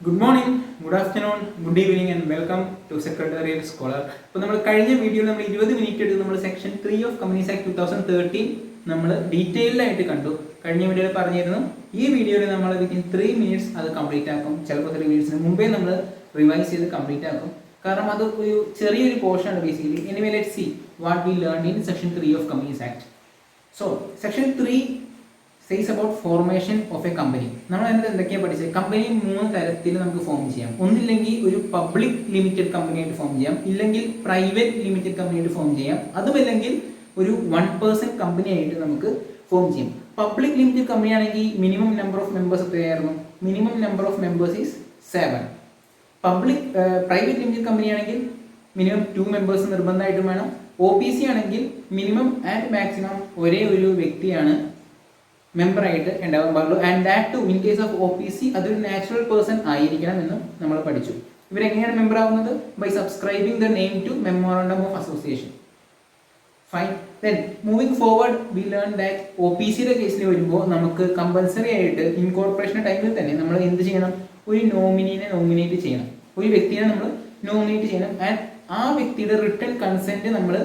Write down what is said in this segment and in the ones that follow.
Good morning, good afternoon, good evening and welcome to secretariat scholar. അപ്പോൾ നമ്മൾ കഴിഞ്ഞ വീഡിയോയിൽ നമ്മൾ 20 മിനിറ്റ് എടുത്ത് നമ്മൾ സെക്ഷൻ 3 ഓഫ് കമ്പനീസ് ആക്ട് 2013 നമ്മൾ ഡീറ്റെയിൽഡ് ആയിട്ട് കണ്ടു. കഴിഞ്ഞ വീഡിയോയിൽ പറഞ്ഞിരുന്നു ഈ വീഡിയോയിൽ നമ്മൾ വിത്തിൻ 3 മിനിറ്റ്സ് അത് കംപ്ലീറ്റ് ആക്കും. ചിലപ്പോൾ 3 മിനിറ്റ്സിന് മുമ്പേ നമ്മൾ റിവൈസ് ചെയ്ത് കംപ്ലീറ്റ് ആക്കും. കാരണം അത് ഒരു ചെറിയൊരു പോർഷൻ ആണ് basically. Anyway let's see what we learn in section 3 of companies act. So section 3 says about formation of a company. നമ്മൾ അതിനകത്ത് എന്തൊക്കെയാണ് പഠിച്ചത്? കമ്പനി 3 തരത്തിൽ നമുക്ക് ഫോം ചെയ്യാം. ഒന്നില്ലെങ്കിൽ ഒരു പബ്ലിക് ലിമിറ്റഡ് കമ്പനി ആയിട്ട് ഫോം ചെയ്യാം, ഇല്ലെങ്കിൽ പ്രൈവറ്റ് ലിമിറ്റഡ് കമ്പനി ആയിട്ട് ഫോം ചെയ്യാം, അതുമല്ലെങ്കിൽ ഒരു 1% കമ്പനി ആയിട്ട് നമുക്ക് ഫോം ചെയ്യാം. പബ്ലിക് ലിമിറ്റഡ് കമ്പനി ആണെങ്കിൽ മിനിമം നമ്പർ ഓഫ് മെമ്പേഴ്സ് എത്രയായിരുന്നു? Minimum number of members is 7. Private limited company ആണെങ്കിൽ മിനിമം 2 മെമ്പേഴ്സ് നിർബന്ധമായിട്ടും വേണം. OPC ആണെങ്കിൽ മിനിമം ആൻഡ് മാക്സിമം ഒരേ ഒരു വ്യക്തിയാണ് മെമ്പർ ആയിട്ട് ഉണ്ടാവാൻ പാടുള്ളൂ. And that to in case of OPC അതൊരു നാച്ചുറൽ പേഴ്സൺ ആയിരിക്കണം എന്നും നമ്മൾ പഠിച്ചു. ഇവരെങ്ങനെയാണ് മെമ്പർ ആവുന്നത്? By subscribing the name to memorandum of association. Fine. Then moving forward we learn that OPCയുടെ കേസിൽ വരുമ്പോൾ നമുക്ക് കമ്പൽസറി ആയിട്ട് ഇൻകോർപ്പറേഷൻ ടൈമിൽ തന്നെ നമ്മൾ എന്ത് ചെയ്യണം? ഒരു നോമിനീനെ നോമിനേറ്റ് ചെയ്യണം. ഒരു വ്യക്തിയെ നമ്മൾ നോമിനേറ്റ് ചെയ്യണം. ആൻഡ് ആ വ്യക്തിയുടെ റിട്ടൺ കൺസെന്റ് നമ്മൾ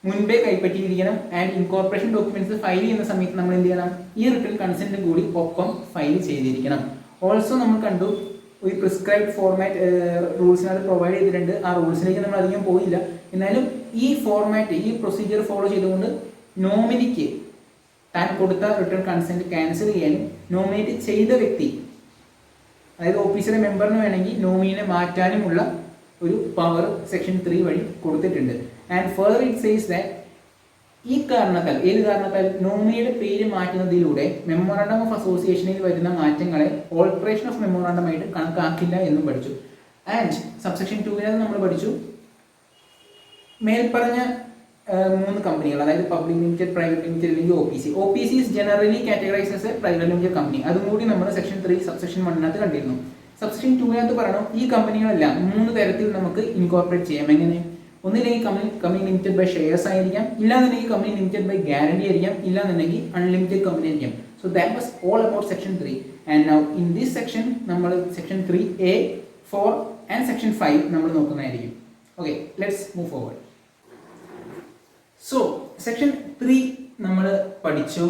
മുൻപേ കൈപ്പറ്റിയിരിക്കണം. ആൻഡ് ഇൻകോർപ്പറേഷൻ ഡോക്യുമെന്റ്സ് ഫയൽ ചെയ്യുന്ന സമയത്ത് നമ്മൾ എന്ത് ചെയ്യണം? ഈ റിട്ടൺ കൺസെന്റ് കൂടി ഒപ്പം ഫയൽ ചെയ്തിരിക്കണം. ഓൾസോ നമ്മൾ കണ്ടു ഒരു പ്രിസ്ക്രൈബ് ഫോർമാറ്റ് റൂൾസിനകത്ത് പ്രൊവൈഡ് ചെയ്തിട്ടുണ്ട്. ആ റൂൾസിലേക്ക് നമ്മൾ അധികം പോയില്ല. എന്നാലും ഈ ഫോർമാറ്റ്, ഈ പ്രൊസീജിയർ ഫോളോ ചെയ്തുകൊണ്ട് നോമിനിക്ക് താൻ കൊടുത്ത റിട്ടൺ കൺസെന്റ് ക്യാൻസൽ ചെയ്യാനും നോമിനേറ്റ് ചെയ്ത വ്യക്തി, അതായത് ഓഫീസിലെ മെമ്പറിന് വേണമെങ്കിൽ നോമിനിനെ മാറ്റാനുമുള്ള ഒരു പവർ സെക്ഷൻ 3 വഴി കൊടുത്തിട്ടുണ്ട്. And further it says that ഈ കാരണത്താൽ, ഏത് കാരണത്താൽ? നോമിനിയുടെ പേര് മാറ്റുന്നതിലൂടെ മെമ്മോറാണ്ടം ഓഫ് അസോസിയേഷനിൽ വരുന്ന മാറ്റങ്ങളെ ഓൾട്ടറേഷൻ ഓഫ് മെമ്മോറാണ്ടം ആയിട്ട് കണക്കാക്കില്ല എന്നും പഠിച്ചു. ആൻഡ് സബ്സെക്ഷൻ 2 നമ്മൾ പഠിച്ചു മേൽപ്പറഞ്ഞ 3 കമ്പനികൾ, അതായത് പബ്ലിക് ലിമിറ്റഡ്, പ്രൈവറ്റ് ലിമിറ്റഡ് അല്ലെങ്കിൽ OPC. OPC is generally categorized as a private limited company. അതും കൂടി നമ്മൾ സെക്ഷൻ 3 സബ്സെക്ഷൻ 1 കണ്ടിരുന്നു. സബ്സെക്ഷൻ 2 പറയണം ഈ കമ്പനികളെല്ലാം 3 തരത്തിൽ നമുക്ക് ഇൻകോർപ്പറേറ്റ് ചെയ്യാം. എങ്ങനെ? ഒന്നില്ലെങ്കിൽ കമ്പനി ലിമിറ്റഡ് ബൈ ഷെയർസ് ആയിരിക്കാം, ഇല്ലാന്നുണ്ടെങ്കിൽ കമ്പനി ലിമിറ്റഡ് ബൈ ഗ്യാരണ്ടി ആയിരിക്കാം, ഇല്ലാന്നുണ്ടെങ്കിൽ അൺലിമിറ്റഡ് കമ്പനി ആയിരിക്കാം. So that was all about section 3. And now in this section നമ്മൾ സെക്ഷൻ 3A, 4 ആൻഡ് സെക്ഷൻ 5 നമ്മൾ നോക്കുന്നതായിരിക്കും. Okay, let's move forward. So section 3 നമ്മൾ പഠിച്ചു.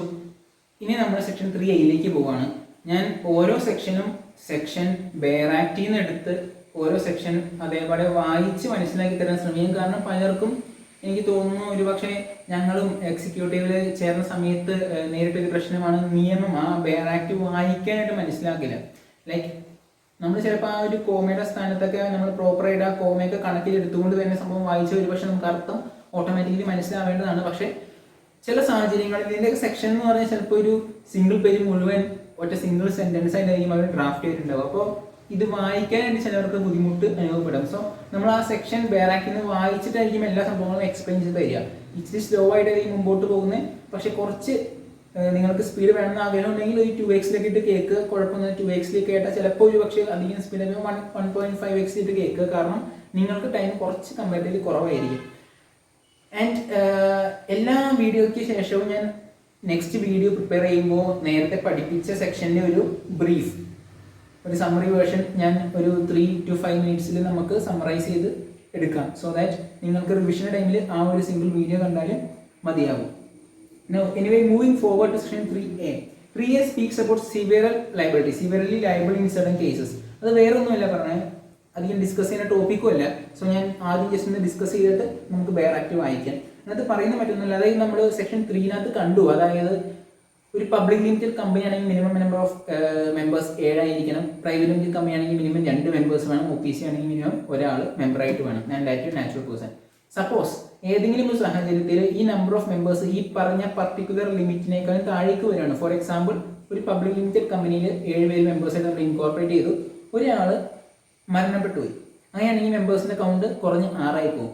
ഇനി നമ്മൾ സെക്ഷൻ 3A പോവാണ്. ഞാൻ ഓരോ സെക്ഷനും സെക്ഷൻ ബെയറാക്റ്റിൽ നിന്ന് എടുത്ത് ഓരോ സെക്ഷനും അതേപോലെ വായിച്ച് മനസ്സിലാക്കി തരാൻ ശ്രമിക്കും. കാരണം പലർക്കും എനിക്ക് തോന്നുന്നു ഒരുപക്ഷെ ഞങ്ങളും എക്സിക്യൂട്ടീവിൽ ചേർന്ന സമയത്ത് നേരിട്ടൊരു പ്രശ്നമാണ് നിയമം, ആ ബെയറാക്റ്റ് വായിക്കാനായിട്ട് മനസ്സിലാക്കില്ല. ലൈക്ക് നമ്മൾ ചിലപ്പോൾ ആ ഒരു കോമയുടെ സ്ഥാനത്തൊക്കെ നമ്മൾ പ്രോപ്പറായിട്ട് ആ കോമയൊക്കെ കണക്കിലെടുത്തുകൊണ്ട് തന്നെ സംഭവം വായിച്ച ഒരുപക്ഷെ നമുക്ക് അർത്ഥം ഓട്ടോമാറ്റിക്കലി മനസ്സിലാവേണ്ടതാണ്. പക്ഷേ ചില സാഹചര്യങ്ങളിൽ ഇതിൻ്റെയൊക്കെ സെക്ഷൻ എന്ന് പറഞ്ഞാൽ ചിലപ്പോൾ ഒരു സിംഗിൾ പേജ് മുഴുവൻ ഒറ്റ സിംഗിൾ സെൻറ്റൻസ് ആയിട്ടായിരിക്കും അവർ ഡ്രാഫ്റ്റ് ചെയ്തിട്ടുണ്ടാവും. അപ്പോൾ ഇത് വായിക്കാനായിട്ട് ചിലവർക്ക് ബുദ്ധിമുട്ട് അനുഭവപ്പെടും. സോ നമ്മൾ ആ സെക്ഷൻ ബെയറാക്കിൽ നിന്ന് വായിച്ചിട്ടായിരിക്കും എല്ലാ സംഭവങ്ങളും എക്സ്പ്ലെയിൻ ചെയ്ത് തരിക. ഇച്ചിരി സ്ലോ ആയിട്ടായിരിക്കും മുമ്പോട്ട് പോകുന്നത്. പക്ഷെ കുറച്ച് നിങ്ങൾക്ക് സ്പീഡ് വേണമെന്ന് ആഗ്രഹം ഉണ്ടെങ്കിൽ ഒരു 2x ഇട്ട് കേൾക്കുക. കുഴപ്പമൊന്നും 2x കേട്ടാൽ ചിലപ്പോൾ ഒരു പക്ഷേ അധികം സ്പീഡ് 1.5x ഇട്ട് കേൾക്കുക. കാരണം നിങ്ങൾക്ക് ടൈം കുറച്ച് കമ്പാരിറ്റീവ്ലി കുറവായിരിക്കും. ആൻഡ് എല്ലാ വീഡിയോയ്ക്ക് ശേഷവും ഞാൻ നെക്സ്റ്റ് വീഡിയോ പ്രിപ്പയർ ചെയ്യുമ്പോൾ നേരത്തെ പഠിപ്പിച്ച സെക്ഷൻ്റെ ഒരു ബ്രീഫ്, ഒരു സമ്മറി വേർഷൻ ഞാൻ ഒരു 3 to 5 മിനിറ്റ്സിൽ നമുക്ക് സമ്മറൈസ് ചെയ്ത് എടുക്കാം. സോ ദാറ്റ് നിങ്ങൾക്ക് റിവിഷൻ ടൈമിൽ ആ ഒരു സിംഗിൾ വീഡിയോ കണ്ടാലും മതിയാകും. Now, anyway, moving forward to section 3A. 3A speaks about several liability, severely liable in certain cases. അത് വേറെ ഒന്നുമല്ല പറഞ്ഞാൽ അധികം ഡിസ്കസ് ചെയ്യുന്ന ടോപ്പിക്കും അല്ല. സോ ഞാൻ ആദ്യം ജസ്റ്റ് ഒന്ന് ഡിസ്കസ് ചെയ്തിട്ട് നമുക്ക് ബെയർ ആക്ട് വായിക്കാം. അതിനകത്ത് പറയുന്ന മറ്റൊന്നുമില്ല. അതായത് നമ്മൾ സെക്ഷൻ 3 കണ്ടു. അതായത് ഒരു പബ്ലിക് ലിമിറ്റഡ് കമ്പനി ആണെങ്കിൽ മിനിമം നമ്പർ ഓഫ് മെമ്പേഴ്സ് 7 ആയിരിക്കണം. പ്രൈവറ്റ് ലിമിറ്റഡ് കമ്പനി ആണെങ്കിൽ മിനിമം 2 മെമ്പേഴ്സ് വേണം. OPC ആണെങ്കിൽ മിനിമം ഒരാൾ മെമ്പറായിട്ട് വേണം. And that natural person. Suppose ഏതെങ്കിലും ഒരു സാഹചര്യത്തിൽ ഈ നമ്പർ ഓഫ് മെമ്പേഴ്സ് ഈ പറഞ്ഞ പർട്ടിക്കുലർ ലിമിറ്റിനേക്കാളും താഴേക്ക് വരികയാണ്. ഫോർ എക്സാമ്പിൾ, ഒരു പബ്ലിക് ലിമിറ്റഡ് കമ്പനിയിൽ 7 മെമ്പേഴ്സായിട്ട് നമ്മൾ ഇൻകോർപ്പറേറ്റ് ചെയ്തു. ഒരാൾ മരണപ്പെട്ടു പോയി. അങ്ങനെയാണെങ്കിൽ മെമ്പേഴ്സിൻ്റെ കൗണ്ട് കുറഞ്ഞ് 6 പോകും.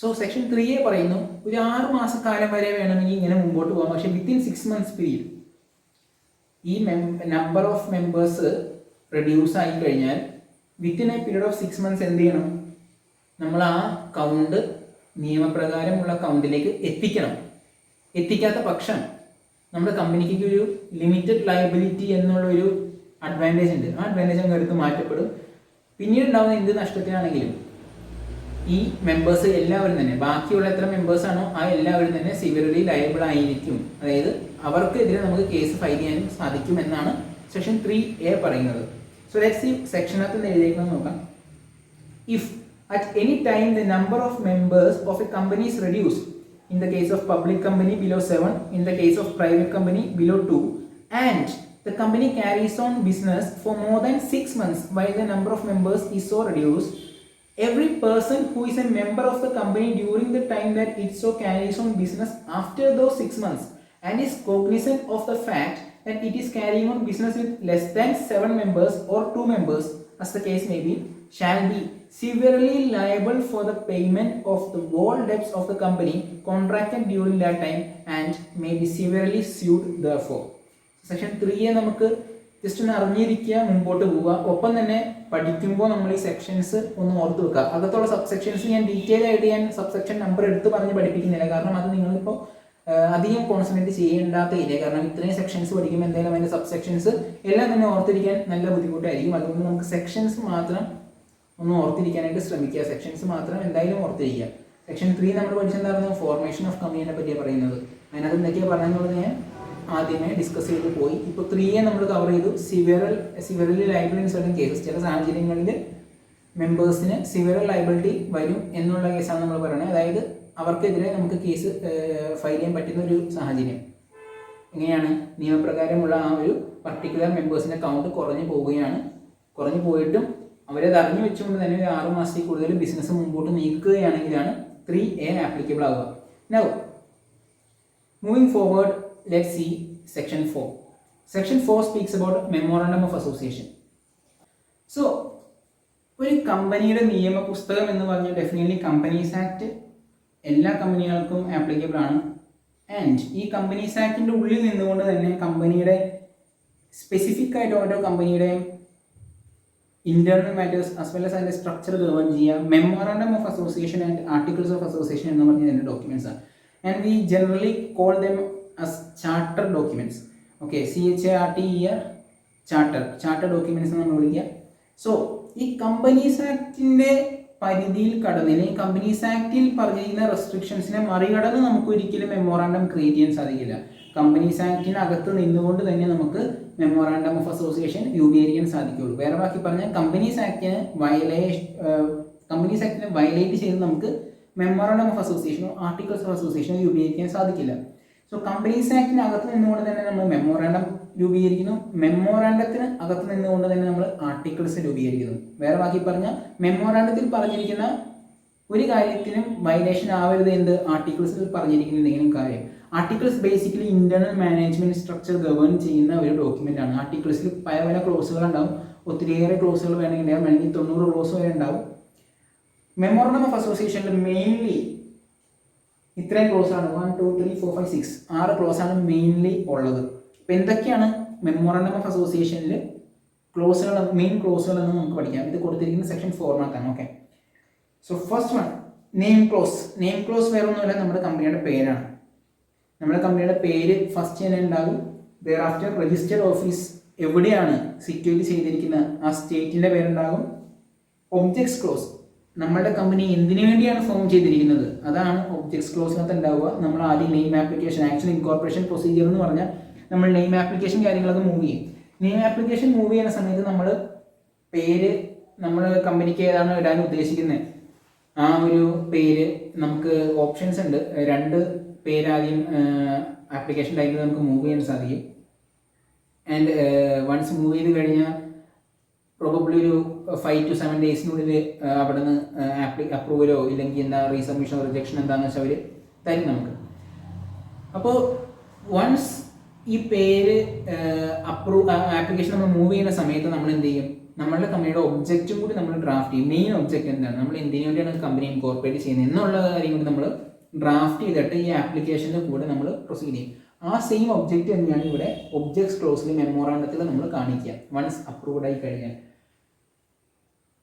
സോ സെക്ഷൻ 3A പറയുന്നു ഒരു 6 മാസക്കാലം വരെ വേണമെങ്കിൽ ഇങ്ങനെ മുമ്പോട്ട് പോകാം. പക്ഷേ വിത്തിൻ 6 months പീരീഡ് ഈ നമ്പർ ഓഫ് മെമ്പേഴ്സ് റെഡ്യൂസ് ആയി കഴിഞ്ഞാൽ within A period of 6 months എന്ത് ചെയ്യണം? നമ്മൾ ആ കൗണ്ട് നിയമപ്രകാരമുള്ള കൗണ്ടിലേക്ക് എത്തിക്കണം. എത്തിക്കാത്ത പക്ഷം നമ്മുടെ കമ്പനിക്ക് ഒരു ലിമിറ്റഡ് ലയബിലിറ്റി എന്നുള്ളൊരു അഡ്വാൻറ്റേജ് ഉണ്ട്. ആ അഡ്വാൻറ്റേജ് അങ്ങ് എടുത്ത് മാറ്റപ്പെടും. പിന്നീട് ഉണ്ടാകുന്ന എന്ത് നഷ്ടത്തിനാണെങ്കിലും ഈ മെമ്പേഴ്സ് എല്ലാവരും തന്നെ, ബാക്കിയുള്ള എത്ര മെമ്പേഴ്സാണോ ആ എല്ലാവരും തന്നെ സിവിയർലി ലയബിൾ ആയിരിക്കും. അതായത് അവർക്കെതിരെ നമുക്ക് കേസ് ഫയൽ ചെയ്യാനും സാധിക്കും എന്നാണ് സെക്ഷൻ 3A പറയുന്നത്. സോ ലെറ്റ്സ് സീ സെക്ഷനകത്ത് നിന്ന് എഴുതിയിരിക്കുന്നത് നോക്കാം. If at any time the number of members of a company is reduced, in the case of public company below 7, in the case of private company below 2, and the company carries on business for more than 6 months while the number of members is so reduced, every person who is a member of the company during the time that it so carries on business after those 6 months and is cognizant of the fact that it is carrying on business with less than 7 members or 2 members, as the case may be, shall be severely liable for the payment of the whole debts of the company contracted during that time and may be severely sued therefore. Section 3A നമുക്ക് just ഒന്ന് അറിഞ്ഞിരിക്കുക, മുമ്പോട്ട് പോവുക. ഒപ്പം തന്നെ പഠിക്കുമ്പോൾ നമ്മൾ ഈ സെക്ഷൻസ് ഒന്ന് ഓർത്ത് വെക്കുക. അകത്തുള്ള സബ് സെക്ഷൻസ് ഞാൻ ഡീറ്റെയിൽ ആയിട്ട് ഞാൻ സബ് സെക്ഷൻ നമ്പർ എടുത്ത് പറഞ്ഞ് പഠിപ്പിക്കുന്നില്ല, കാരണം അത് നിങ്ങളിപ്പോൾ അധികം കോൺസെൻട്രേറ്റ് ചെയ്യേണ്ടാത്ത ഏരിയ. കാരണം ഇത്രയും സെക്ഷൻസ് പഠിക്കുമ്പോൾ എന്തായാലും അതിൻ്റെ സബ് സെക്ഷൻസ് എല്ലാം തന്നെ ഓർത്തിരിക്കാൻ നല്ല ബുദ്ധിമുട്ടായിരിക്കും. അതുകൊണ്ട് നമുക്ക് സെക്ഷൻസ് മാത്രം ഒന്ന് ഓർത്തിരിക്കാനായിട്ട് ശ്രമിക്കുക. സെക്ഷൻസ് മാത്രം എന്തായാലും ഓർത്തിരിക്കുക. സെക്ഷൻ 3 നമ്മൾ പഠിച്ചെന്തായിരുന്നു, ഫോർമേഷൻ ഓഫ് കമ്പനിയെ പറ്റിയാണ് പറയുന്നത്. അതിനകത്ത് എന്തൊക്കെയാണ് പറയുന്നത് ഞാൻ ആദ്യമേ ഡിസ്കസ് ചെയ്ത് പോയി. ഇപ്പോൾ 3A നമ്മൾ കവർ ചെയ്തു. Severely liable in certain cases, ചില സാഹചര്യങ്ങളിൽ മെമ്പേഴ്സിന് സിവിയർ ലയബിലിറ്റി വരും എന്നുള്ള കേസാണ് നമ്മൾ പറയുന്നത്. അതായത് അവർക്കെതിരെ നമുക്ക് കേസ് ഫയൽ ചെയ്യാൻ പറ്റുന്ന ഒരു സാഹചര്യം. എങ്ങനെയാണ്, നിയമപ്രകാരമുള്ള ആ ഒരു പർട്ടിക്കുലർ മെമ്പേഴ്സിൻ്റെ കൗണ്ട് കുറഞ്ഞു പോവുകയാണ്. കുറഞ്ഞു പോയിട്ടും അവരത് അറിഞ്ഞു വെച്ചുകൊണ്ട് തന്നെ ഒരു 6 മാസത്തിൽ കൂടുതൽ ബിസിനസ് മുമ്പോട്ട് നീക്കുകയാണെങ്കിലാണ് 3A ആപ്ലിക്കബിൾ ആവുക. Now moving forward, let's see section 4. Section 4 speaks about memorandum of association. So ഒരു കമ്പനിയുടെ നിയമപുസ്തകം എന്ന് പറഞ്ഞാൽ ഡെഫിനറ്റ്ലി കമ്പനീസ് ആക്ട് എല്ലാ കമ്പനികൾക്കും ആപ്ലിക്കബിൾ ആണ്. ആൻഡ് ഈ കമ്പനീസ് ആക്ടിൻ്റെ ഉള്ളിൽ നിന്നുകൊണ്ട് തന്നെ കമ്പനിയുടെ സ്പെസിഫിക് ആയിട്ട് ഓരോ കമ്പനിയുടെയും internal matters as well as അതിൻ്റെ സ്ട്രക്ചർ ഗവേൺ ചെയ്യുക. Memorandum of association and articles of association എന്ന് പറഞ്ഞ ഇതിൻ്റെ ഡോക്യുമെന്റ്സ് ആണ്. And we generally call them as charter documents. Okay, CHARTER, charter documents എന്ന് നമ്മൾ വിളിക്കുക. സോ ഈ കമ്പനീസ് ആക്ടിൻ്റെ പരിധിയിൽ കടന്നില്ല, ഈ കമ്പനീസ് ആക്ടിൽ പറഞ്ഞിരിക്കുന്ന റെസ്ട്രിക്ഷൻസിനെ മറികടന്ന് നമുക്ക് ഒരിക്കലും മെമ്മോറാണ്ടം ക്രിയേറ്റ് ചെയ്യാൻ സാധിക്കില്ല. കമ്പനീസ് ആക്ടിനകത്ത് നിന്നുകൊണ്ട് തന്നെ നമുക്ക് മെമ്മോറാണ്ടം ഓഫ് അസോസിയേഷൻ രൂപീകരിക്കാൻ സാധിക്കുകയുള്ളൂ. വേറെ ബാക്കി പറഞ്ഞാൽ കമ്പനീസ് ആക്ടിനെ വയലേറ്റ് ചെയ്ത് നമുക്ക് മെമ്മോറാണ്ടം ഓഫ് അസോസിയേഷനോ ആർട്ടിക്കിൾസ് ഓഫ് അസോസിയേഷനോ രൂപീകരിക്കാൻ സാധിക്കില്ല. സോ കമ്പനീസ് ആക്ടിന് അകത്ത് നിന്നുകൊണ്ട് തന്നെ നമ്മൾ മെമ്മോറാണ്ടം രൂപീകരിക്കുന്നു, മെമ്മോറാണ്ടത്തിന് അകത്ത് നിന്നുകൊണ്ട് തന്നെ നമ്മൾ ആർട്ടിക്കിൾസ് രൂപീകരിക്കുന്നു. വേറെ ബാക്കി പറഞ്ഞാൽ മെമ്മോറാണ്ടത്തിൽ പറഞ്ഞിരിക്കുന്ന ഒരു കാര്യത്തിനും വയലേഷൻ ആവരുത് എന്ത് ആർട്ടിക്കിൾസിൽ പറഞ്ഞിരിക്കുന്ന എന്തെങ്കിലും കാര്യം. Articles basically internal management structure govern ചെയ്യുന്ന ഒരു ഡോക്യുമെന്റ് ആണ്. ആർട്ടിക്കിൾസിൽ പല പല ക്ലോസുകൾ ഉണ്ടാവും, ഒത്തിരിയേറെ ക്ലോസുകൾ വേണമെങ്കിൽ 90 ക്ലോസ് വരെ ഉണ്ടാവും. മെമ്മോറാണ്ടം ഓഫ് അസോസിയേഷനിൽ മെയിൻലി ഇത്രയും ക്ലോസാണ്, 1 2 3 4 5 6 6 ക്ലോസാണ് മെയിൻലി ഉള്ളത്. അപ്പോൾ എന്തൊക്കെയാണ് മെമ്മോറാണ്ടം ഓഫ് അസോസിയേഷനിൽ ക്ലോസുകൾ, മെയിൻ ക്ലോസുകൾ എന്ന് നമുക്ക് പഠിക്കാം. ഇത് കൊടുത്തിരിക്കുന്ന section 4 okay. So first one, name close. Name close വേറെ ഒന്നുമില്ല, നമ്മുടെ കമ്പനിയുടെ പേരാണ്. നമ്മുടെ കമ്പനിയുടെ പേര് ഫസ്റ്റ് തന്നെ ഉണ്ടാകും. ദെയർ ആഫ്റ്റർ രജിസ്റ്റേർഡ് ഓഫീസ് എവിടെയാണ് സിറ്റുവേറ്റ് ചെയ്തിരിക്കുന്നത് ആ സ്റ്റേറ്റിൻ്റെ പേരുണ്ടാകും. ഒബ്ജക്ട്സ് ക്ലോസ്, നമ്മളുടെ കമ്പനി എന്തിനു വേണ്ടിയാണ് ഫോം ചെയ്തിരിക്കുന്നത് അതാണ് ഒബ്ജക്ട്സ് ക്ലോസിനകത്ത് ഉണ്ടാവുക. നമ്മൾ ആദ്യം name application, actual incorporation procedure എന്ന് പറഞ്ഞാൽ നമ്മൾ നെയിം ആപ്ലിക്കേഷൻ കാര്യങ്ങളൊക്കെ മൂവ് ചെയ്യും. നെയിം ആപ്ലിക്കേഷൻ മൂവ് ചെയ്യുന്ന സമയത്ത് നമ്മൾ പേര്, നമ്മൾ കമ്പനിക്ക് ഏതാണ് ഇടാൻ ഉദ്ദേശിക്കുന്നത് ആ ഒരു പേര്, നമുക്ക് ഓപ്ഷൻസ് ഉണ്ട്. 2 പേര് ആദ്യം ആപ്ലിക്കേഷൻ ടൈമിൽ നമുക്ക് മൂവ് ചെയ്യാൻ സാധിക്കും. ആൻഡ് വൺസ് മൂവ് ചെയ്ത് കഴിഞ്ഞാൽ പ്രോബബ്ലി ഒരു 5 to 7 ഡേയ്സിനുള്ളിൽ അവിടെ നിന്ന് അപ്രൂവലോ ഇല്ലെങ്കിൽ എന്താ റീസബ്മിഷനോ റിജക്ഷൻ എന്താണെന്ന് വെച്ചാൽ അവർ തരും നമുക്ക്. അപ്പോൾ വൺസ് ഈ പേര് ആപ്ലിക്കേഷൻ നമ്മൾ മൂവ് ചെയ്യുന്ന സമയത്ത് നമ്മൾ എന്ത് ചെയ്യും, നമ്മളുടെ കമ്പനിയുടെ ഒബ്ജക്റ്റും കൂടി നമ്മൾ ഡ്രാഫ്റ്റ് ചെയ്യും. മെയിൻ ഒബ്ജക്റ്റ് എന്താണ്, നമ്മൾ എന്തിനു വേണ്ടിയാണ് കമ്പനി ഇൻകോർപ്പറേറ്റ് ചെയ്യുന്നത് എന്നുള്ള കാര്യം കൂടി നമ്മൾ ഡ്രാഫ്റ്റ് ചെയ്തിട്ട് ഈ ആപ്ലിക്കേഷൻ്റെ കൂടെ നമ്മൾ പ്രൊസീഡ് ചെയ്യും. ആ സെയിം ഒബ്ജക്റ്റ് തന്നെയാണ് ഇവിടെ ഒബ്ജക്ട്സ് ക്ലോസിൽ മെമ്മോറാണ്ടത്തിൽ നമ്മൾ കാണിക്കുക വൺസ് അപ്രൂവ്ഡ് ആയി കഴിഞ്ഞാൽ.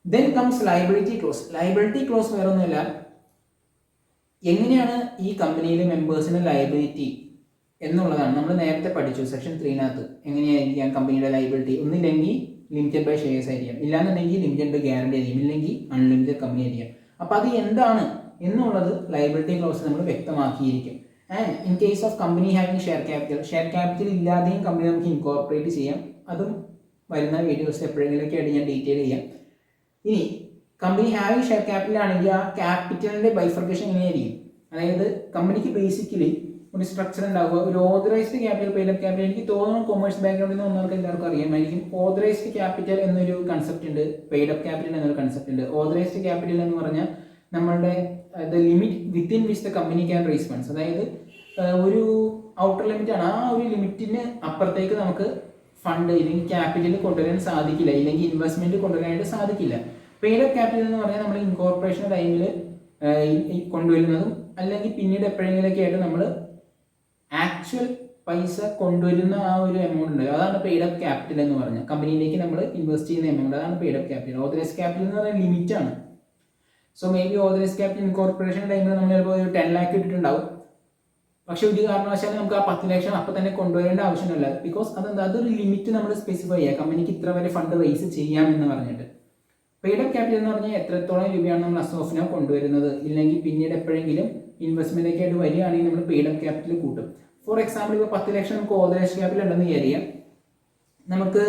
Then comes liability close. Liability close വേറെ ഒന്നുമില്ല, എങ്ങനെയാണ് ഈ കമ്പനിയിലെ മെമ്പേഴ്സിന് ലയബിലിറ്റി എന്നുള്ളതാണ് നമ്മൾ നേരത്തെ പഠിച്ചു സെക്ഷൻ 3 എങ്ങനെയായിരിക്കാം കമ്പനിയുടെ ലൈബിലിറ്റി. ഒന്നില്ലെങ്കിൽ ലിമിറ്റഡ് ബൈ ഷെയർസ് ആയിരിക്കാം, ഇല്ലാന്നുണ്ടെങ്കിൽ ലിമിറ്റഡ് ബൈ ഗ്യാരണ്ടി ആയിരിക്കും, ഇല്ലെങ്കിൽ അൺലിമിറ്റഡ് കമ്പനി ആയിരിക്കാം. അപ്പോൾ അത് എന്താണ് എന്നുള്ളത് ലൈബിലിറ്റി ക്ലോസ് നമ്മൾ വ്യക്തമാക്കിയിരിക്കും. And in case of company having share capital ഇല്ലാതെയും കമ്പനി നമുക്ക് ഇൻകോർപ്പറേറ്റ് ചെയ്യാം. അതും വരുന്ന വീഡിയോസ് എപ്പോഴെങ്കിലുമൊക്കെ ആയിട്ട് ഞാൻ ഡീറ്റെയിൽ ചെയ്യാം. ഇനി കമ്പനി ഹാവിംഗ് ഷെയർ ക്യാപിറ്റൽ ആണെങ്കിൽ ആ ക്യാപിറ്റലിൻ്റെ ബൈഫർക്കേഷൻ എങ്ങനെയായിരിക്കും? അതായത് കമ്പനിക്ക് ബേസിക്കലി ഒരു സ്ട്രക്ചർ ഉണ്ടാവുക, ഒരു authorised capital, paid up capital. എനിക്ക് തോന്നുന്നു കൊമേഴ്സ് ബാക്ക്ഗ്രൗണ്ടിൽ നിന്ന് വന്നവർക്ക് എല്ലാവർക്കും അറിയാമായിരിക്കും. ഓതറൈസ്ഡ് ക്യാപിറ്റൽ എന്നൊരു കൺസെപ്റ്റ് ഉണ്ട്, പെയ്ഡ് അപ്പ് ക്യാപിറ്റൽ എന്നൊരു കൺസെപ്റ്റ് ഉണ്ട്. ഓതറൈസ്ഡ് ക്യാപിറ്റൽ എന്ന് പറഞ്ഞാൽ നമ്മളുടെ the limit within which the company can raise funds, അതായത് ഒരു ഔട്ടർ ലിമിറ്റ് ആണ്. ആ ഒരു ലിമിറ്റിന് അപ്പുറത്തേക്ക് നമുക്ക് ഫണ്ട് ഇല്ലെങ്കിൽ ക്യാപിറ്റൽ കൊണ്ടുവരാൻ സാധിക്കില്ല, ഇല്ലെങ്കിൽ ഇൻവെസ്റ്റ്മെന്റ് കൊണ്ടുവരാനായിട്ട് സാധിക്കില്ല. പെയ്ഡ് അപ്പ് ക്യാപിറ്റൽ എന്ന് പറഞ്ഞാൽ നമ്മൾ ഇൻകോർപ്പറേഷൻ ടൈമിൽ കൊണ്ടുവരുന്നതും അല്ലെങ്കിൽ പിന്നീട് എപ്പോഴെങ്കിലൊക്കെ ആയിട്ട് നമ്മൾ ആക്ച്വൽ പൈസ കൊണ്ടുവരുന്ന ആ ഒരു എമൗണ്ട് ഉണ്ട്, അതാണ് പെയ്ഡ് അപ്പ് ക്യാപിറ്റൽ എന്ന് പറഞ്ഞാൽ കമ്പനിയിലേക്ക് നമ്മൾ ഇൻവെസ്റ്റ് ചെയ്യുന്ന എമൗണ്ട്, അതാണ് paid up capital. Authorised capital എന്ന് പറയുന്നത് ലിമിറ്റ് ആണ്. So may be authorised capital incorporation ടൈമിൽ നമ്മൾ ചിലപ്പോൾ ഒരു 10 lakh ഇട്ടിട്ടുണ്ടാവും. പക്ഷെ ഒരു കാരണവശാലും നമുക്ക് ആ 10 ലക്ഷം അപ്പം തന്നെ കൊണ്ടുവരേണ്ട ആവശ്യമില്ല. ബിക്കോസ് അതൊരു ലിമിറ്റ് നമ്മൾ സ്പെസിഫൈ ചെയ്യുക, കമ്പനിക്ക് ഇത്ര വരെ ഫണ്ട് റേസ് ചെയ്യാമെന്ന് പറഞ്ഞിട്ട്. പെയ്ഡ് അപ്പ് ക്യാപിറ്റൽ എന്ന് പറഞ്ഞാൽ എത്രത്തോളം രൂപയാണ് നമ്മൾ അസ് ഓഫ് നൗ കൊണ്ടുവരുന്നത്, ഇല്ലെങ്കിൽ പിന്നീട് എപ്പോഴെങ്കിലും ഇൻവെസ്റ്റ്മെന്റ് ഒക്കെ ആയിട്ട് വരികയാണെങ്കിൽ നമ്മൾ പെയ്ഡ് അപ്പ് ക്യാപിറ്റൽ കൂട്ടും. ഫോർ എക്സാമ്പിൾ ഇപ്പോൾ 10 ലക്ഷം നമുക്ക് ഓതറൈസ്ഡ് ക്യാപിറ്റൽ ഉണ്ടെന്ന് വിചാരിക്കാം. നമുക്ക്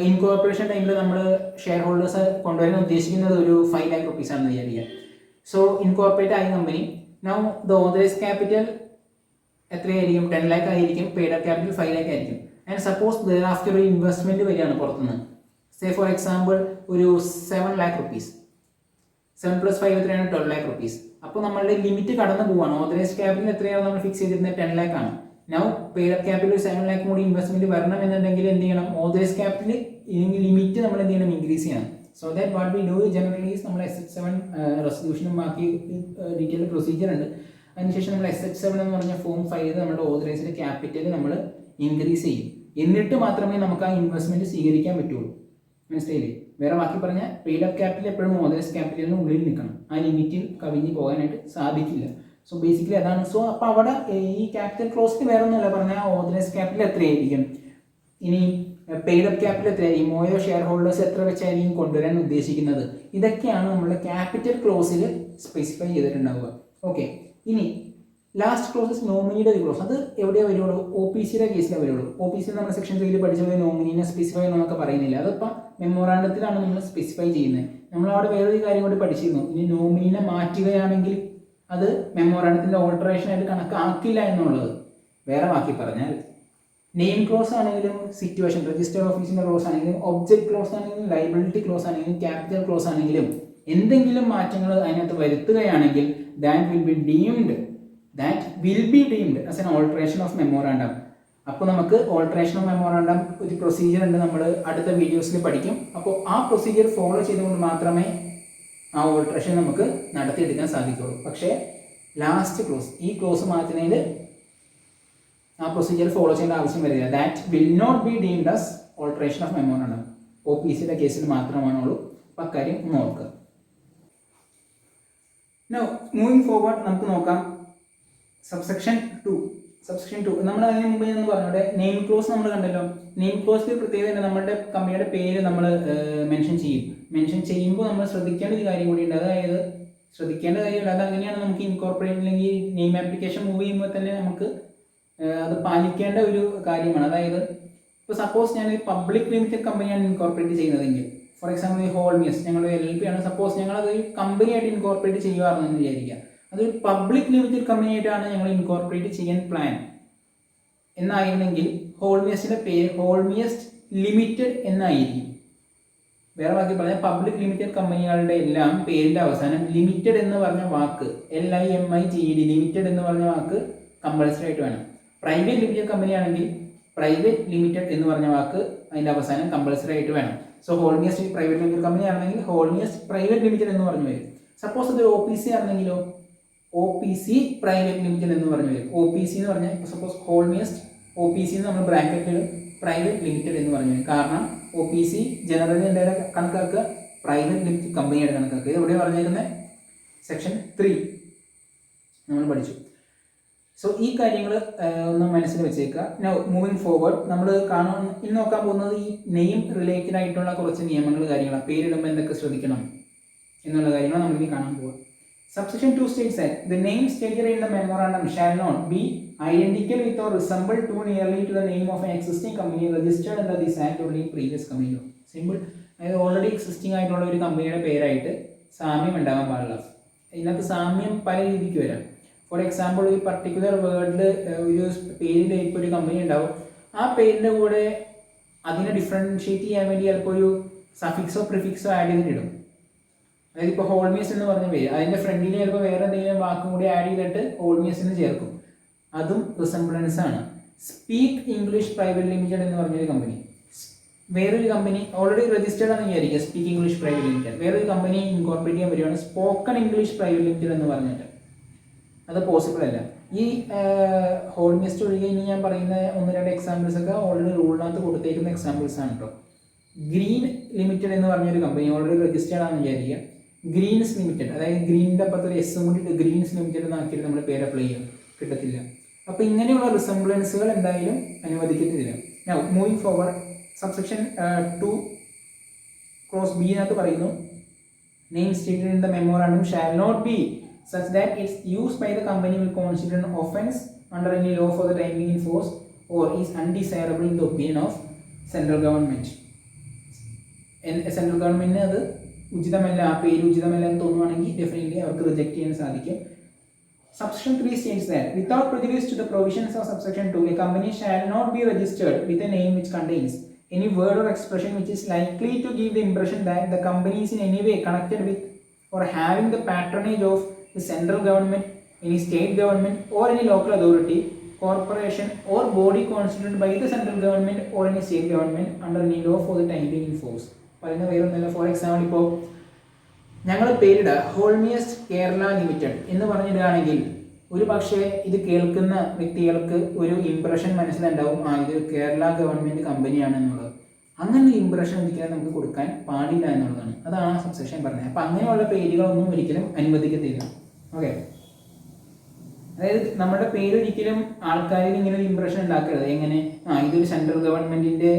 ഇൻകോർപ്പറേഷൻ ടൈമിൽ നമ്മൾ ഷെയർ ഹോൾഡേഴ്സ് കൊണ്ടുവരാൻ ഉദ്ദേശിക്കുന്നത് ഒരു 5 lakh rupees ആണെന്ന് വിചാരിക്കുക. സോ ഇൻകോർപ്പറേറ്റ് ആയ company now the authorised capital എത്രയായിരിക്കും? 10 lakh ആയിരിക്കും. പെയ്ഡ് അപ്പ് ക്യാപിറ്റൽ 5 lakh ആയിരിക്കും. ആൻഡ് സപ്പോസ് ദർ ആഫ്റ്റർ ഒരു ഇൻവെസ്റ്റ്മെന്റ് വരികയാണ് പുറത്തുനിന്ന്, സേ ഫോർ എക്സാമ്പിൾ ഒരു 7 lakh rupees, 7 + 5 എത്രയാണ്? 12 lakh rupees. അപ്പോൾ നമ്മളുടെ ലിമിറ്റ് കടന്നു പോവാണ്. ഓതറൈസ്ഡ് ക്യാപിറ്റൽ എത്രയാണ് നമ്മൾ ഫിക്സ് ചെയ്തിരുന്നത്? 10 lakh ആണ്. Now paid up capital 7 lakh കൂടി ഇൻവെസ്റ്റ്മെന്റ് വരണം എന്നുണ്ടെങ്കിൽ എന്ത് ചെയ്യണം? ഓതറൈസ്ഡ് ക്യാപിറ്റൽ ലിമിറ്റ് നമ്മൾ എന്ത് ചെയ്യണം? ഇൻക്രീസ് ചെയ്യണം. So that what we do generally is നമ്മൾ SH7 റെസൊല്യൂഷനും ബാക്കി ഡീറ്റെയിൽ പ്രൊസീജിയർ ഉണ്ട്. അതിനുശേഷം നമ്മൾ SH7 എന്ന് പറഞ്ഞ ഫോം ഫയൽ ചെയ്ത് നമ്മുടെ ഓതറൈസ്ഡ് ക്യാപിറ്റൽ നമ്മൾ ഇൻക്രീസ് ചെയ്യും. എന്നിട്ട് മാത്രമേ നമുക്ക് ആ ഇൻവെസ്റ്റ്മെന്റ് സ്വീകരിക്കാൻ പറ്റുള്ളൂ. മനസ്സിലായില്ലേ? വേറെ ബാക്കി പറഞ്ഞാൽ പെയ്ഡ് അപ്പ് ക്യാപിറ്റൽ എപ്പോഴും ഓതറൈസ്ഡ് ക്യാപിറ്റലിന് ഉള്ളിൽ നിൽക്കണം, ആ ലിമിറ്റിൽ കവിഞ്ഞ് പോകാനായിട്ട് സാധിക്കില്ല. സോ ബേസിക്കലി അതാണ്. സോ അപ്പോൾ അവിടെ ഈ ക്യാപിറ്റൽ ക്ലോസിൽ വേറെ ഒന്നുമല്ല പറഞ്ഞാൽ ഓതറൈസ്ഡ് ക്യാപിറ്റൽ എത്രയായിരിക്കും, ഇനി പെയ്ഡ് അപ്പ് ക്യാപിറ്റൽ എത്രയായിരിക്കും, ഓരോ ഷെയർ ഹോൾഡേഴ്സ് എത്ര വെച്ചായിരിക്കും കൊണ്ടുവരാൻ ഉദ്ദേശിക്കുന്നത്, ഇതൊക്കെയാണ് നമ്മുടെ ക്യാപിറ്റൽ ക്ലോസിൽ സ്പെസിഫൈ ചെയ്തിട്ടുണ്ടാവുക. ഓക്കെ, ഇനി ലാസ്റ്റ് ക്ലോസസ് നോമിനിയുടെ ഒരു ക്ലോസ്. അത് എവിടെയാണ് വരുള്ളൂ? OPCയുടെ കേസിലാണ് വരുള്ളൂ. OPC നമ്മൾ സെക്ഷൻ 3 പഠിച്ചത് നോമിനിനെ സ്പെസിഫൈ എന്നൊക്കെ പറയുന്നില്ല, അതിപ്പോൾ മെമ്മോറാണ്ടത്തിലാണ് നമ്മൾ സ്പെസിഫൈ ചെയ്യുന്നത്. നമ്മൾ അവിടെ വേറൊരു കാര്യം കൂടി പഠിച്ചിരുന്നു, ഇനി നോമിനിനെ മാറ്റുകയാണെങ്കിൽ അത് മെമ്മോറാണ്ടത്തിൻ്റെ ഓൾട്ടറേഷൻ ആയിട്ട് കണക്കാക്കില്ല എന്നുള്ളത്. വേറെ ബാക്കി പറഞ്ഞാൽ നെയിം ക്ലോസ് ആണെങ്കിലും, സിറ്റുവേഷൻ രജിസ്റ്റർ ഓഫീസിൻ്റെ ക്ലോസ് ആണെങ്കിലും, ഒബ്ജക്ട് ക്ലോസ് ആണെങ്കിലും, ലൈബിലിറ്റി ക്ലോസ് ആണെങ്കിലും, ക്യാപിറ്റൽ ക്ലോസ് ആണെങ്കിലും എന്തെങ്കിലും മാറ്റങ്ങൾ അതിനകത്ത് വരുത്തുകയാണെങ്കിൽ that will be deemed as an alteration of memorandum. അപ്പോൾ നമുക്ക് ഓൾട്ടറേഷൻ ഓഫ് മെമ്മോറാണ്ടം ഒരു പ്രൊസീജിയർ ഉണ്ട്, നമ്മൾ അടുത്ത വീഡിയോസിൽ പഠിക്കും. അപ്പോൾ ആ പ്രൊസീജിയർ ഫോളോ ചെയ്തുകൊണ്ട് മാത്രമേ ആ ഓൾട്ടറേഷൻ നമുക്ക് നടത്തിയെടുക്കാൻ സാധിക്കുള്ളൂ. പക്ഷേ ലാസ്റ്റ് ക്ലോസ്, ഈ ക്ലോസ് മാറ്റുന്നതിൽ ആ പ്രൊസീജിയർ ഫോളോ ചെയ്യേണ്ട ആവശ്യം വരില്ല. That will not be deemed as alteration of memorandum. OPCയുടെ കേസിൽ മാത്രമാണുള്ളൂ. അപ്പോൾ അക്കാര്യം നോക്കുക. Now മൂവിങ് ഫോർവേഡ് നമുക്ക് നോക്കാം സബ്സെക്ഷൻ 2. നമ്മൾ അതിന് മുമ്പ് എന്ന് പറഞ്ഞോടെ നെയിം ക്ലോസ് നമ്മൾ കണ്ടല്ലോ. നെയിം ക്ലോസിൽ പ്രത്യേകത നമ്മുടെ കമ്പനിയുടെ പേര് നമ്മൾ മെൻഷൻ ചെയ്യുമ്പോൾ നമ്മൾ ശ്രദ്ധിക്കേണ്ട ഒരു കാര്യം കൂടിയുണ്ട്. അതായത് ശ്രദ്ധിക്കേണ്ട കാര്യമല്ല, അത് അങ്ങനെയാണ് നമുക്ക് ഇൻകോർപ്പറേറ്റ് അല്ലെങ്കിൽ നെയിം ആപ്ലിക്കേഷൻ മൂവ് ചെയ്യുമ്പോൾ തന്നെ നമുക്ക് അത് പാലിക്കേണ്ട ഒരു കാര്യമാണ്. അതായത് ഇപ്പോൾ സപ്പോസ് ഞാൻ പബ്ലിക് ലിമിറ്റഡ് കമ്പനിയാണ് ഇൻകോർപ്പറേറ്റ് ചെയ്യുന്നതെങ്കിൽ, ഫോർ എക്സാമ്പിൾ ഈ ഹോൾമിയസ് ഞങ്ങളുടെ LLP ആണ്, സപ്പോസ് ഞങ്ങളത് കമ്പനിയായിട്ട് ഇൻകോർപ്പറേറ്റ് ചെയ്യുകയാണെന്ന് വിചാരിക്കുക. അതൊരു പബ്ലിക് ലിമിറ്റഡ് കമ്പനിയായിട്ടാണ് ഞങ്ങൾ ഇൻകോർപ്പറേറ്റ് ചെയ്യാൻ പ്ലാൻ എന്നായിരുന്നെങ്കിൽ ഹോൾമിയസിൻ്റെ പേര് ഹോൾമിയസ് ലിമിറ്റഡ് എന്നായിരിക്കും. വേറെ ബാക്കി പറഞ്ഞാൽ പബ്ലിക് ലിമിറ്റഡ് കമ്പനികളുടെ എല്ലാം പേരിൻ്റെ അവസാനം ലിമിറ്റഡ് എന്ന് പറഞ്ഞ വാക്ക് LIMITED ലിമിറ്റഡ് എന്ന് പറഞ്ഞ വാക്ക് കമ്പൾസറി ആയിട്ട് വേണം. പ്രൈവറ്റ് ലിമിറ്റഡ് കമ്പനി ആണെങ്കിൽ പ്രൈവറ്റ് ലിമിറ്റഡ് എന്ന് പറഞ്ഞ വാക്ക് അതിൻ്റെ അവസാനം കമ്പൾസറി ആയിട്ട് വേണം. സോ ഹോൾമിയസ് പ്രൈവറ്റ് ലിമിറ്റഡ് കമ്പനി ആണെങ്കിൽ ഹോൾമിയസ് പ്രൈവറ്റ് ലിമിറ്റഡ് എന്ന് പറഞ്ഞു വരും. സപ്പോസ് അതൊരു OPC ആണെന്നെങ്കിലോ OPC പ്രൈവറ്റ് ലിമിറ്റഡ് എന്ന് പറഞ്ഞു വരും. OPC എന്ന് പറഞ്ഞാൽ ഇപ്പോൾ സപ്പോസ് ഹോൾമിയസ് OPC എന്ന് നമ്മൾ ബ്രാക്കറ്റിൽ പ്രൈവറ്റ് ലിമിറ്റഡ് എന്ന് പറഞ്ഞു വരും. കാരണം OPC ജനറലി എന്തായാലും കണക്കാക്കുക പ്രൈവറ്റ് ലിമിറ്റഡ് കമ്പനിയായിട്ട് കണക്കാക്കുക. ഇത് എവിടെ പറഞ്ഞിരുന്നത്? സെക്ഷൻ 3 നമ്മൾ പഠിച്ചു. സോ ഈ കാര്യങ്ങൾ ഒന്ന് മനസ്സിൽ വെച്ചേക്കുക. നൗ മൂവിങ് ഫോർവേഡ് നമ്മൾ ഇന്ന് നോക്കാൻ പോകുന്നത് ഈ നെയിം റിലേറ്റഡ് ആയിട്ടുള്ള കുറച്ച് നിയമങ്ങൾ കാര്യങ്ങളാണ്. പേരിടുമ്പോൾ എന്തൊക്കെ ശ്രദ്ധിക്കണം എന്നുള്ള കാര്യങ്ങൾ നമ്മൾ ഇനി കാണാൻ പോവുക. Subsection 2 states that the name stated in the memorandum shall not be identical with or resemble too nearly to the name of an existing company registered under this act or in previous company law. Simple, അതായത് already existing ആയിട്ടുള്ള ഒരു കമ്പനിയുടെ പേരായിട്ട് സാമ്യം ഉണ്ടാകാൻ പാടില്ല. ഇതിനകത്ത് സാമ്യം പല രീതിക്ക് വരാം. ഫോർ എക്സാമ്പിൾ, ഒരു പർട്ടിക്കുലർ വേർഡിൽ ഒരു പേരിൽ ഇപ്പോൾ ഒരു കമ്പനി ഉണ്ടാവും, ആ പേരിൻ്റെ കൂടെ അതിനെ ഡിഫറൻഷ്യേറ്റ് ചെയ്യാൻ വേണ്ടി ചിലപ്പോൾ ഒരു സഫിക്സോ പ്രിഫിക്സോ ആഡ് ചെയ്തിട്ടിടും. അതായത് ഇപ്പോൾ ഹോൾമിയസ് എന്ന് പറഞ്ഞ പേര്, അതിൻ്റെ ഫ്രണ്ടിൽ ചിലപ്പോൾ വേറെ എന്തെങ്കിലും വാക്കും കൂടി ആഡ് ചെയ്തിട്ട് ഹോൾമിയസ് എന്ന് ചേർക്കും. അതും റിസംബ്ലൻസ് ആണ്. സ്പീക്ക് ഇംഗ്ലീഷ് പ്രൈവറ്റ് ലിമിറ്റഡ് എന്ന് പറഞ്ഞൊരു കമ്പനി, വേറൊരു കമ്പനി ഓൾറെഡി രജിസ്റ്റേർഡ് ആണെന്ന് വിചാരിക്കുക, സ്പീക്ക് ഇംഗ്ലീഷ് പ്രൈവറ്റ് ലിമിറ്റഡ്, വേറൊരു കമ്പനി ഇൻകോർപ്പറേറ്റ് ചെയ്യാൻ വരികയാണ് സ്പോക്കൺ ഇംഗ്ലീഷ് പ്രൈവറ്റ് ലിമിറ്റഡ് എന്ന് പറഞ്ഞിട്ട്. അത് പോസിബിൾ അല്ല. ഈ ഹോൾമിയസ്റ്റ് ഒഴികെ ഇനി ഞാൻ പറയുന്ന 1-2 എക്സാമ്പിൾസ് ഒക്കെ ഓൾറെഡി റൂളിനകത്ത് കൊടുത്തേക്കുന്ന എക്സാമ്പിൾസ് ആണ് കേട്ടോ. ഗ്രീൻ ലിമിറ്റഡ് എന്ന് പറഞ്ഞൊരു കമ്പനി ഓൾറെഡി രജിസ്റ്റേർഡ് ആണെന്ന് വിചാരിക്കുക, ഗ്രീൻസ് ലിമിറ്റഡ്, അതായത് ഗ്രീനിൻ്റെ അപ്പുറത്ത് ഒരു എസ് കൂടി ഗ്രീൻസ് ലിമിറ്റഡ് എന്നാക്കിയിട്ട് നമ്മൾ പേര് അപ്ലൈ ചെയ്യാം, കിട്ടത്തില്ല. അപ്പോൾ ഇങ്ങനെയുള്ള റിസംബ്ലൻസുകൾ എന്തായാലും അനുവദിക്കത്തില്ല. Now moving forward, subsection 2 clause b നകത്ത് പറയുന്നു, name stated in the memorandum shall not be such that its use by the company will constitute an offence under any law for the time being in force or is undesirable in the opinion of central government. Central ഗവൺമെൻറ്റിന് അത് ഉചിതമല്ല, ആ പേര് ഉചിതമല്ല എന്ന് തോന്നുവാണെങ്കിൽ definitely അവർക്ക് reject ചെയ്യാൻ സാധിക്കും. Subsection 3 states that without prejudice to the provisions of subsection 2, a company shall not be registered with a name which contains any word or expression which is likely to give the impression that the company is in any way connected with or having the patronage of the central government, any state government or any local authority, corporation or body constituted by the central government or any state government under any law for the time being in force. പറയുന്ന വേറൊന്നല്ല. For example, ഇപ്പോൾ ഞങ്ങൾ പേരിടുക ഹോൾമിയസ് Kerala limited എന്ന് പറഞ്ഞിടുകയാണെങ്കിൽ ഒരു പക്ഷേ ഇത് കേൾക്കുന്ന വ്യക്തികൾക്ക് ഒരു ഇംപ്രഷൻ മനസ്സിലുണ്ടാവും, ഇത് കേരള ഗവൺമെൻറ് കമ്പനിയാണ് എന്നുള്ളത്. അങ്ങനെ ഇംപ്രഷൻ ഒരിക്കലും നമുക്ക് കൊടുക്കാൻ പാടില്ല എന്നുള്ളതാണ്. അതാണ് സബ്സെക്ഷൻ പറഞ്ഞത്. അപ്പോൾ അങ്ങനെയുള്ള പേരുകളൊന്നും ഒരിക്കലും അനുവദിക്കത്തില്ല. ഓക്കെ, അതായത് നമ്മുടെ പേര് ഒരിക്കലും ആൾക്കാരിൽ ഇങ്ങനെ ഒരു ഇംപ്രഷൻ ഉണ്ടാക്കരുത്. എങ്ങനെ, ഇതൊരു സെൻട്രൽ ഗവൺമെൻറ്റിൻ്റെ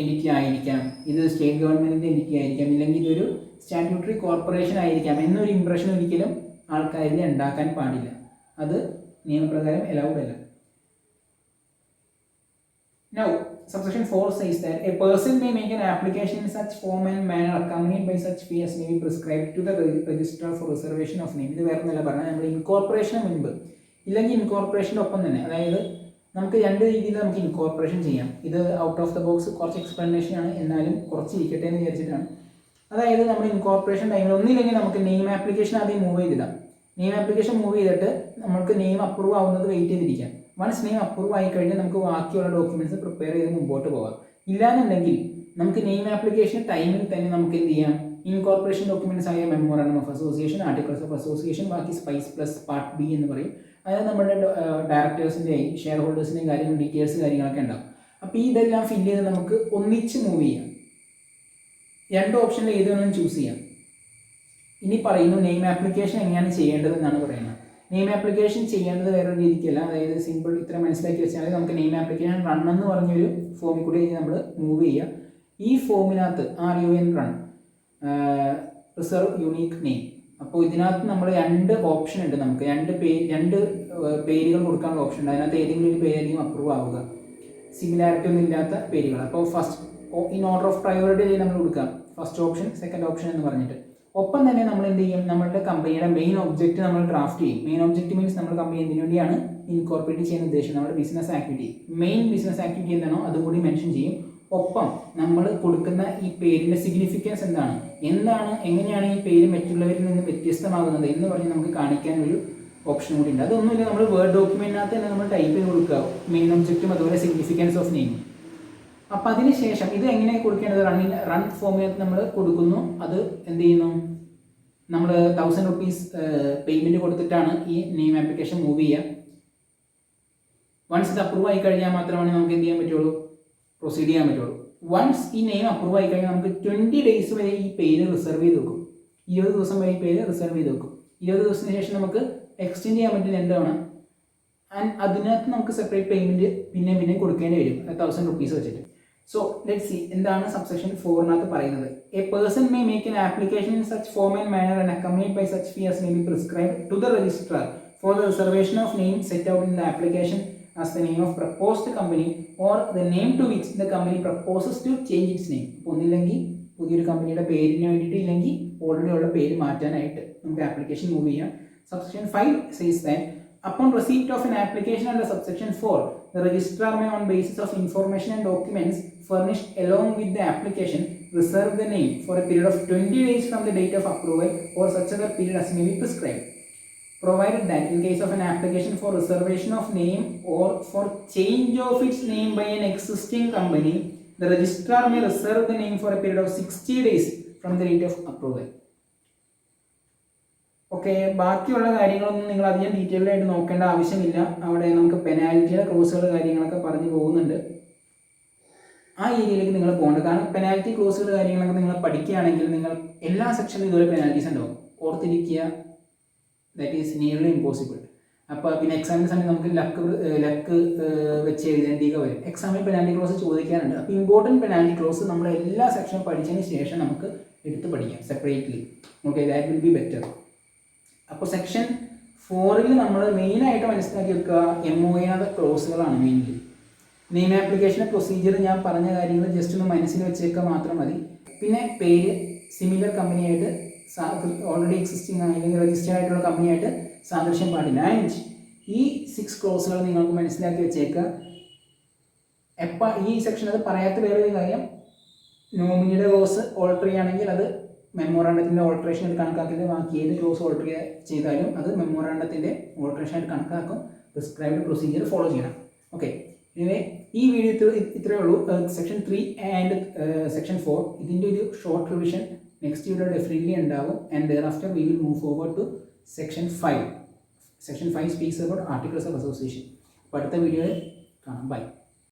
എൻറ്റിറ്റി ആയിരിക്കാം, ഇത് സ്റ്റേറ്റ് ഗവൺമെൻറ്റിൻ്റെ എൻറ്റിറ്റി ആയിരിക്കാം, ഇല്ലെങ്കിൽ ഇതൊരു സ്റ്റാറ്റ്യൂട്ടറി കോർപ്പറേഷൻ ആയിരിക്കാം എന്നൊരു ഇംപ്രഷൻ ഒരിക്കലും ആൾക്കാരിൽ ഉണ്ടാക്കാൻ പാടില്ല. അത് നിയമപ്രകാരം അലൗഡ് അല്ല. Now, subsection 4 says that a person may make an application in such form and manner accompanied by such fee as may be prescribed to the registrar for reservation of name. ഇത് വേറെ ഒന്നല്ല പറഞ്ഞാൽ നമ്മൾ ഇൻകോർപ്പറേഷന് മുൻപ് ഇല്ലെങ്കിൽ ഇൻകോർപ്പറേഷൻ്റെ ഒപ്പം തന്നെ, അതായത് നമുക്ക് 2 രീതിയിൽ നമുക്ക് ഇൻകോർപ്പറേഷൻ ചെയ്യാം. ഇത് ഔട്ട് ഓഫ് ദ ബോക്സ് കുറച്ച് എക്സ്പ്ലനേഷൻ ആണ്, എന്നാലും കുറച്ച് ഇരിക്കട്ടെ എന്ന് വിചാരിച്ചിട്ടാണ്. അതായത് നമ്മൾ ഇൻകോർപ്പറേഷൻ ടൈമിൽ ഒന്നില്ലെങ്കിൽ നമുക്ക് നെയിം ആപ്ലിക്കേഷൻ ആദ്യം മൂവ് ചെയ്തിടാം. നെയിം ആപ്ലിക്കേഷൻ മൂവ് ചെയ്തിട്ട് നമുക്ക് നെയിം അപ്രൂവ് ആവുന്നത് വെയിറ്റ് ചെയ്തിരിക്കാം. വൺസ് നെയിം അപ്രൂവ് ആയി കഴിഞ്ഞാൽ നമുക്ക് ബാക്കിയുള്ള ഡോക്യുമെൻറ്റ്സ് പ്രിപ്പയർ ചെയ്ത് മുമ്പോട്ട് പോകാം. ഇല്ലാന്നുണ്ടെങ്കിൽ നമുക്ക് നെയിം ആപ്ലിക്കേഷൻ ടൈമിൽ തന്നെ നമുക്ക് എന്ത് ചെയ്യാം, ഇൻകോർപ്പറേഷൻ ഡോക്യുമെൻറ്റ്സ് ആയ memorandum of association, articles of association, ബാക്കി സ്പൈസ് പ്ലസ് പാർട്ട് ബി എന്ന് പറയും. അതായത് നമ്മുടെ ഡയറക്ടേഴ്സിൻ്റെയും ഷെയർ ഹോൾഡേഴ്സിൻ്റെയും കാര്യങ്ങൾ, ഡീറ്റെയിൽസ് കാര്യങ്ങളൊക്കെ ഉണ്ടാവും. അപ്പോൾ ഇതെല്ലാം ഫില്ല് ചെയ്ത് നമുക്ക് ഒന്നിച്ച് മൂവ് ചെയ്യാം. 2 ഓപ്ഷനിൽ ഏതൊന്നും ചൂസ് ചെയ്യാം. ഇനി പറയുന്നു നെയിം ആപ്ലിക്കേഷൻ എങ്ങനെയാണ് ചെയ്യേണ്ടതെന്നാണ് പറയുന്നത്. നെയിം ആപ്ലിക്കേഷൻ ചെയ്യേണ്ടത് വേറൊരു രീതിക്കല്ല, അതായത് സിമ്പിൾ ഇത്ര മനസ്സിലാക്കി വെച്ചാൽ നമുക്ക് നെയിം ആപ്ലിക്കേഷൻ റൺ എന്ന് പറഞ്ഞൊരു ഫോമിൽ കൂടി നമ്മൾ മൂവ് ചെയ്യുക. ഈ ഫോമിനകത്ത് RUN run reserve unique name. അപ്പോൾ ഇതിനകത്ത് നമ്മൾ 2 ഓപ്ഷൻ ഉണ്ട്. നമുക്ക് 2 പേരുകൾ കൊടുക്കാനുള്ള ഓപ്ഷൻ ഉണ്ട്. അതിനകത്ത് ഏതെങ്കിലും ഒരു പേരായിരിക്കും അപ്രൂവ് ആവുക, സിമിലാരിറ്റി ഒന്നും ഇല്ലാത്ത പേരുകൾ. അപ്പോൾ first in order of priority നമ്മൾ കൊടുക്കാം, ഫസ്റ്റ് ഓപ്ഷൻ, സെക്കൻഡ് ഓപ്ഷൻ എന്ന് പറഞ്ഞിട്ട്. ഒപ്പം തന്നെ നമ്മൾ എന്ത് ചെയ്യും, നമ്മളുടെ കമ്പനിയുടെ മെയിൻ ഒബ്ജക്റ്റ് നമ്മൾ ഡ്രാഫ്റ്റ് ചെയ്യും. മെയിൻ ഒബ്ജക്റ്റ് മീൻസ് നമ്മുടെ കമ്പനി എന്തിനു വേണ്ടിയാണ് ഇൻകോർപ്പറേറ്റ് ചെയ്യാൻ ഉദ്ദേശിച്ചത്, നമ്മുടെ business activity, main business activity എന്താണോ അതുകൂടി മെൻഷൻ ചെയ്യും. ഒപ്പം നമ്മൾ കൊടുക്കുന്ന ഈ പേരിൻ്റെ സിഗ്നിഫിക്കൻസ് എന്താണ്, എങ്ങനെയാണ് ഈ പേര് മറ്റുള്ളവരിൽ നിന്ന് വ്യത്യസ്തമാകുന്നത് എന്ന് പറഞ്ഞ് നമുക്ക് കാണിക്കാൻ ഒരു ഓപ്ഷൻ കൂടി ഉണ്ട്. അതൊന്നുമില്ല, നമ്മൾ വേർഡ് ഡോക്യുമെൻറ്റിനകത്ത് തന്നെ നമ്മൾ ടൈപ്പ് ചെയ്ത് കൊടുക്കുക, മെയിൻ ഒബ്ജക്റ്റും അതുപോലെ സിഗ്നിഫിക്കൻസ് ഓഫ് നെയിം. അപ്പം അതിന് ശേഷം ഇത് എങ്ങനെ കൊടുക്കേണ്ടത്, റൺ ഫോമിനകത്ത് നമ്മൾ കൊടുക്കുന്നു. അത് എന്ത് ചെയ്യുന്നു, നമ്മൾ 1000 rupees പേയ്മെൻറ്റ് കൊടുത്തിട്ടാണ് ഈ നെയിം ആപ്ലിക്കേഷൻ മൂവ് ചെയ്യുക. വൺസ് ഇത് അപ്രൂവ് ആയി കഴിഞ്ഞാൽ മാത്രമാണ് നമുക്ക് എന്ത് ചെയ്യാൻ പറ്റുള്ളൂ, പ്രൊസീഡ് ചെയ്യാൻ പറ്റുള്ളൂ. വൺസ് ഈ നെയിം അപ്രൂവ് ആയി കഴിഞ്ഞാൽ നമുക്ക് 20 days വരെ ഈ പേര് റിസർവ് ചെയ്ത് വെക്കും. 20 ദിവസം വരെ ഈ പേര് റിസർവ് ചെയ്ത് വെക്കും. 20 ദിവസത്തിന് ശേഷം നമുക്ക് എക്സ്റ്റെൻഡ് ചെയ്യാൻ പറ്റുന്ന എന്താണ്, ആൻഡ് അതിനകത്ത് നമുക്ക് സെപ്പറേറ്റ് പേയ്മെൻറ്റ് പിന്നെ കൊടുക്കേണ്ടി വരും 1000 rupees വെച്ചിട്ട്. സോ ലെറ്റ് സി എന്താണ് സബ്സെക്ഷൻ 4 പറയുന്നത്. A person may make an application in such form and manner and accompanied by such fee as may be prescribed to the registrar for the reservation of name set out in the application as the name of proposed company or the name to which the company proposes to change its name. ഒന്നില്ലെങ്കിൽ പുതിയൊരു കമ്പനിയുടെ പേരിന് വേണ്ടിയിട്ട്, ഇല്ലെങ്കിൽ already ഉള്ള പേര് മാറ്റാനായിട്ട് നമുക്ക് ആപ്ലിക്കേഷൻ മൂവ് ചെയ്യാം. Subsection 5 says that upon receipt of an application under subsection 4, the registrar may, on basis of information and documents furnished along with the application, reserve the name for a period of 20 days from the date of approval or such other period as may be prescribed. Provided that in case of an application for reservation of name or for change of its name by an existing company, the registrar may reserve the name for a period of 60 days from the date of approval. Okay, ബാക്കിയുള്ള കാര്യങ്ങളൊന്നും നിങ്ങൾ അധികം detailed ആയിട്ട് നോക്കേണ്ട ആവശ്യമില്ല. അവിടെ നമുക്ക് പെനാൽറ്റിയുടെ ക്ലോസുകൾ കാര്യങ്ങളൊക്കെ പറഞ്ഞു പോകുന്നുണ്ട്. ആ ഏരിയയിലേക്ക് നിങ്ങൾ പോകേണ്ടത്. കാരണം പെനാൽറ്റി ക്ലോസുകൾ കാര്യങ്ങളൊക്കെ നിങ്ങൾ പഠിക്കുകയാണെങ്കിൽ നിങ്ങൾ എല്ലാ സെക്ഷനിലും ഇതുപോലെ പെനാൽറ്റീസ് ഉണ്ടാവും. ഓർത്തിരിക്കുക, ദാറ്റ് ഈസ് നിയർലി ഇമ്പോസിബിൾ. അപ്പോൾ പിന്നെ എക്സാമിൻ്റെ സമയത്ത് നമുക്ക് ലക്ക് വെച്ച് എഴുതേണ്ടിയൊക്കെ വരും. എക്സാമിൽ പെനാൽറ്റി ക്ലോസ് ചോദിക്കാറുണ്ട്. അപ്പോൾ ഇമ്പോർട്ടൻറ്റ് പെനാൽറ്റി ക്ലോസ് നമ്മൾ എല്ലാ സെക്ഷനും പഠിച്ചതിന് ശേഷം നമുക്ക് എടുത്ത് പഠിക്കാം separately. Okay, that will be better. അപ്പോൾ സെക്ഷൻ 4 നമ്മൾ മെയിനായിട്ട് മനസ്സിലാക്കി വെക്കുക MOA ക്ലോസുകളാണ്. മെയിൻലി നെയിം ആപ്ലിക്കേഷൻ പ്രൊസീജിയർ ഞാൻ പറഞ്ഞ കാര്യങ്ങൾ ജസ്റ്റ് ഒന്ന് മനസ്സിൽ വെച്ചേക്കുക മാത്രം മതി. പിന്നെ പേര് സിമിലർ കമ്പനിയായിട്ട് ഓൾറെഡി എക്സിസ്റ്റിംഗ് അല്ലെങ്കിൽ രജിസ്റ്റേർഡ് ആയിട്ടുള്ള കമ്പനിയായിട്ട് സാദൃശ്യം പാടില്ല. ആൻഡ് ഈ 6 ക്ലോസുകൾ നിങ്ങൾക്ക് മനസ്സിലാക്കി വെച്ചേക്കുക. ഈ സെക്ഷൻ അത് പറയാത്ത വേറൊരു കാര്യം, നോമിനിയുടെ ക്ലോസ് ഓൾട്ടർ ചെയ്യുകയാണെങ്കിൽ അത് മെമ്മോറാണ്ടത്തിൻ്റെ ഓൾട്ടറേഷൻ ആയിട്ട് കണക്കാക്കിയിട്ട് ബാക്കി ഏത് ക്ലോസ് ഓൾട്ടർ ചെയ്താലും അത് മെമ്മോറാണ്ടത്തിൻ്റെ ഓൾട്ടറേഷൻ ആയിട്ട് കണക്കാക്കും. പ്രിസ്ക്രൈബ്ഡ് പ്രൊസീജിയർ ഫോളോ ചെയ്യണം. ഓക്കെ, ഇനി ഈ വീഡിയോ ഇത്രയേ ഉള്ളൂ. സെക്ഷൻ 3 ആൻഡ് സെക്ഷൻ 4 ഇതിൻ്റെ ഒരു short revision next video definitely ഉണ്ടാവും. And thereafter we will move forward to section 5. Section 5 speaks about articles of association. അപ്പോൾ അടുത്ത വീഡിയോയിൽ കാണാം. ബൈ.